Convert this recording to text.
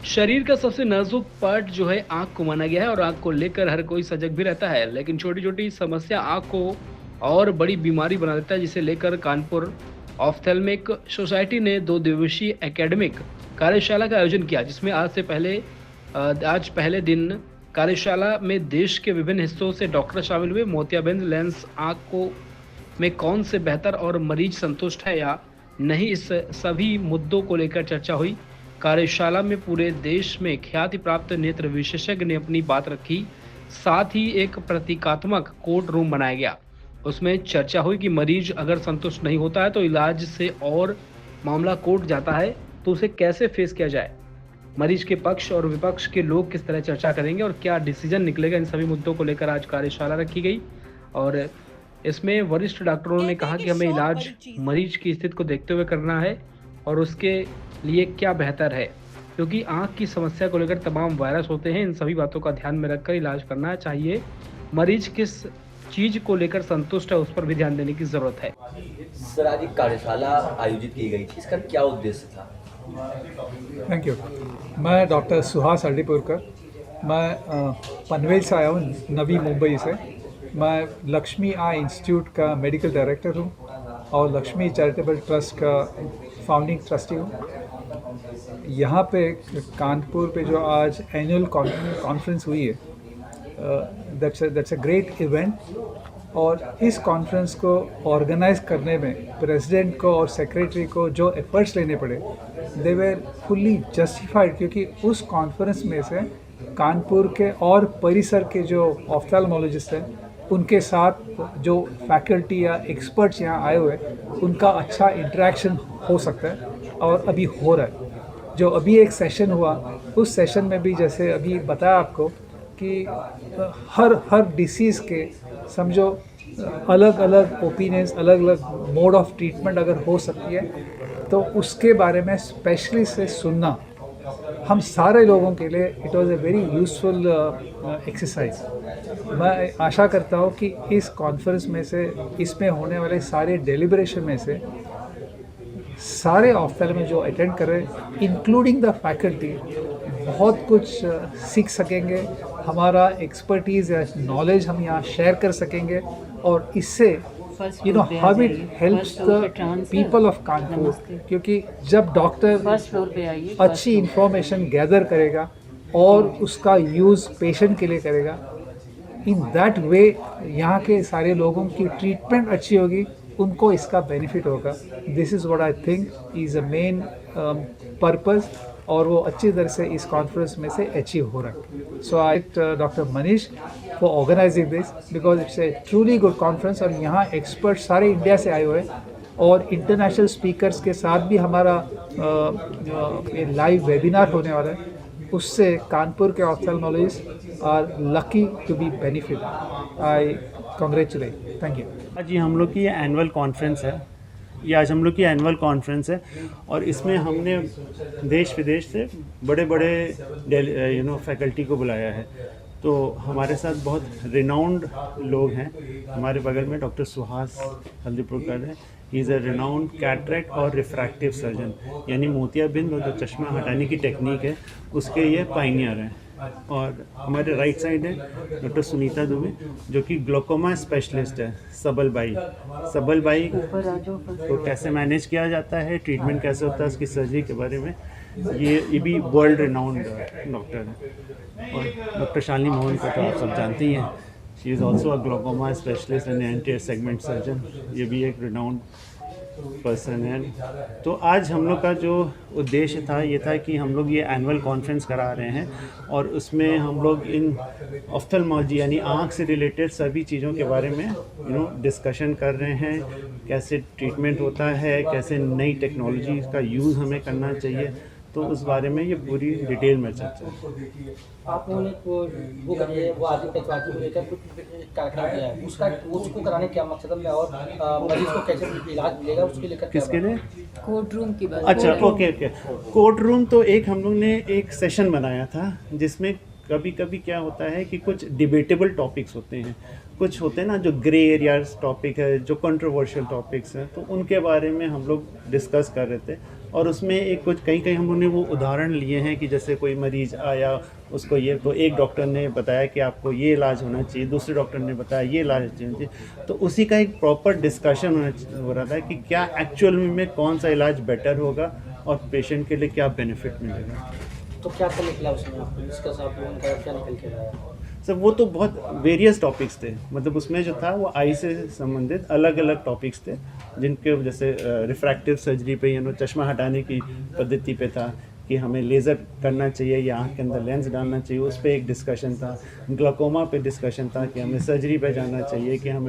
शरीर का सबसे नाजुक पार्ट जो है आँख को माना गया है और आँख को लेकर हर कोई सजग भी रहता है। लेकिन छोटी-छोटी समस्या आँख को और बड़ी बीमारी बना देता है, जिसे लेकर कानपुर ऑफ्थेल्मिक सोसाइटी ने 2 दिवसीय एकेडमिक कार्यशाला का आयोजन किया, जिसमें आज पहले दिन कार्यशाला में देश के विभिन्न हिस्सों से डॉक्टर शामिल हुए। मोतियाबिंद लेंस आँख को में कौन से बेहतर और मरीज संतुष्ट है या नहीं, इस सभी मुद्दों को लेकर चर्चा हुई। कार्यशाला में पूरे देश में ख्याति प्राप्त नेत्र विशेषज्ञ ने अपनी बात रखी। साथ ही एक प्रतीकात्मक कोर्ट रूम बनाया गया। उसमें चर्चा हुई कि मरीज अगर संतुष्ट नहीं होता है तो इलाज से और मामला कोर्ट जाता है तो उसे कैसे फेस किया जाए। मरीज के पक्ष और विपक्ष के लोग किस तरह चर्चा करेंगे और क्या डिसीजन निकलेगा, इन सभी मुद्दों को लेकर आज कार्यशाला रखी गई। और इसमें वरिष्ठ डॉक्टरों ने कहते कहा हैं कि कि हमें शौक इलाज बड़ी चीज है। मरीज की स्थिति को देखते हुए करना है और उसके लिए क्या बेहतर है, क्योंकि आँख की समस्या को लेकर तमाम वायरस होते हैं। इन सभी बातों का ध्यान में रखकर इलाज करना चाहिए। मरीज किस चीज़ को लेकर संतुष्ट है, उस पर भी ध्यान देने की ज़रूरत है। सर, आज एक कार्यशाला आयोजित की गई थी, इसका क्या उद्देश्य था? Thank you. मैं डॉक्टर सुहास हल्दीपुरकर। मैं पनवेल से आया हूँ, नवी मुंबई से। मैं लक्ष्मी आई इंस्टीट्यूट का मेडिकल डायरेक्टर हूँ और लक्ष्मी चैरिटेबल ट्रस्ट का फाउंडिंग ट्रस्टी हूँ। यहाँ पे कानपुर पे जो आज एनुअल कॉन्फ्रेंस हुई है, दैट्स अ ग्रेट इवेंट। और इस कॉन्फ्रेंस को ऑर्गेनाइज करने में प्रेसिडेंट को और सेक्रेटरी को जो एफर्ट्स लेने पड़े, दे वर फुल्ली जस्टिफाइड, क्योंकि उस कॉन्फ्रेंस में से कानपुर के और परिसर के जो ऑफ्थेल्मोलॉजिस्ट हैं, उनके साथ जो फैकल्टी या एक्सपर्ट्स यहाँ आए हुए, उनका अच्छा इंटरेक्शन हो सकता है और अभी हो रहा है। जो अभी एक सेशन हुआ, उस सेशन में भी जैसे अभी बताया आपको कि हर डिसीज़ के समझो अलग अलग ओपिनियंस, अलग अलग मोड ऑफ ट्रीटमेंट अगर हो सकती है, तो उसके बारे में स्पेशलिस्ट से सुनना हम सारे लोगों के लिए it was a very useful exercise. मैं आशा करता हूँ कि इस कॉन्फ्रेंस में से, इसमें होने वाले सारे डेलिब्रेशन में से सारे ऑफ्थेल्म में जो अटेंड कर रहे हैं, इंक्लूडिंग द फैकल्टी, बहुत कुछ सीख सकेंगे। हमारा एक्सपर्टीज़ या नॉलेज हम यहाँ शेयर कर सकेंगे और इससे how it helps the people of Kanpur, क्योंकि जब डॉक्टर अच्छी इंफॉर्मेशन गैदर करेगा और उसका यूज़ पेशेंट के लिए करेगा, इन दैट वे यहाँ के सारे लोगों की ट्रीटमेंट अच्छी होगी, उनको इसका बेनिफिट होगा। This is what I think is a main purpose, और वो अच्छी तरह से इस कॉन्फ्रेंस में से अचीव हो रहा है। So I doctor Manish for organizing this, because it's a truly good conference और यहाँ एक्सपर्ट सारे इंडिया से आए हुए हैं और इंटरनेशनल स्पीकर्स के साथ भी हमारा लाइव वेबिनार होने वाला है। उससे कानपुर के ophthalmologist are lucky to be benefit. I congratulate, thank you. आज ये हम लोग की एनुअल कॉन्फ्रेंस है। ये आज हम लोग की एनुअल कॉन्फ्रेंस है और इसमें हमने देश विदेश से बड़े बड़े फैकल्टी को बुलाया है। तो हमारे साथ बहुत रिनाउंड लोग हैं। हमारे बगल में डॉक्टर सुहास हल्दीपुरकर है। He is a renowned cataract और रिफ्रैक्टिव सर्जन, यानी मोतियाबिंद और जो चश्मा हटाने की टेक्निक है उसके ये पायनियर हैं। और हमारे राइट साइड है डॉक्टर सुनीता दुबे, जो कि ग्लोकोमा स्पेशलिस्ट है। सबल बाई को कैसे मैनेज किया जाता है, ट्रीटमेंट कैसे होता है, उसकी सर्जरी के बारे में ये भी वर्ल्ड रिनाउंड डॉक्टर है। और डॉक्टर शालिनी मोहन को तो आप सब जानती हैं, she is also a glaucoma specialist and anterior segment surgeon. ये भी एक रिनाउंड पर्सन है। तो आज हम लोग का जो उद्देश्य था ये था कि हम लोग ये एनुअल कॉन्फ्रेंस करा रहे हैं और उसमें हम लोग इन ऑफ्थेल्मोलॉजी यानी आँख से रिलेटेड सभी चीज़ों के बारे में डिस्कशन कर रहे हैं। कैसे ट्रीटमेंट होता है, कैसे नई टेक्नोलॉजी का यूज़ हमें करना चाहिए, तो उस बारे में ये पूरी डिटेल में चर्चा है। आप लोगों ने वो करिए, वो आदमी पैचवाजी को लेकर कुछ कार्यक्रम किया है, उसको कराने क्या मकसद है और मरीज को कैसे इलाज मिलेगा उसके लिए किसके लिए? कोर्ट रूम की बात। अच्छा, ओके। कोर्ट रूम तो एक हम लोग ने एक सेशन बनाया था जिसमें कभी कभी क्या होता है कि कुछ डिबेटेबल टॉपिक्स होते हैं, कुछ होते हैं ना जो ग्रे एरियाज टॉपिक है, जो कंट्रोवर्शियल टॉपिक्स हैं, तो उनके बारे में हम लोग डिस्कस कर रहे थे और उसमें एक कुछ कहीं हमने वो उदाहरण लिए हैं कि जैसे कोई मरीज़ आया, उसको ये तो एक डॉक्टर ने बताया कि आपको ये इलाज होना चाहिए, दूसरे डॉक्टर ने बताया ये इलाज होना चाहिए, तो उसी का एक प्रॉपर डिस्कशन हो रहा था कि क्या एक्चुअल में कौन सा इलाज बेटर होगा और पेशेंट के लिए क्या बेनिफिट मिलेगा। तो क्या क्या निकला उसमें आपको डिस्कस आप लोगों का क्या निकल के आया? सर वो तो बहुत वेरियस टॉपिक्स थे, मतलब उसमें जो था वो आई से संबंधित अलग अलग टॉपिक्स थे, जिनके जैसे रिफ्रैक्टिव सर्जरी पे चश्मा हटाने की पद्धति पे था कि हमें लेज़र करना चाहिए या आँख के अंदर लेंस डालना चाहिए, उस पर एक डिस्कशन था। ग्लाकोमा पे डिस्कशन था कि हमें सर्जरी पे जाना चाहिए कि हमें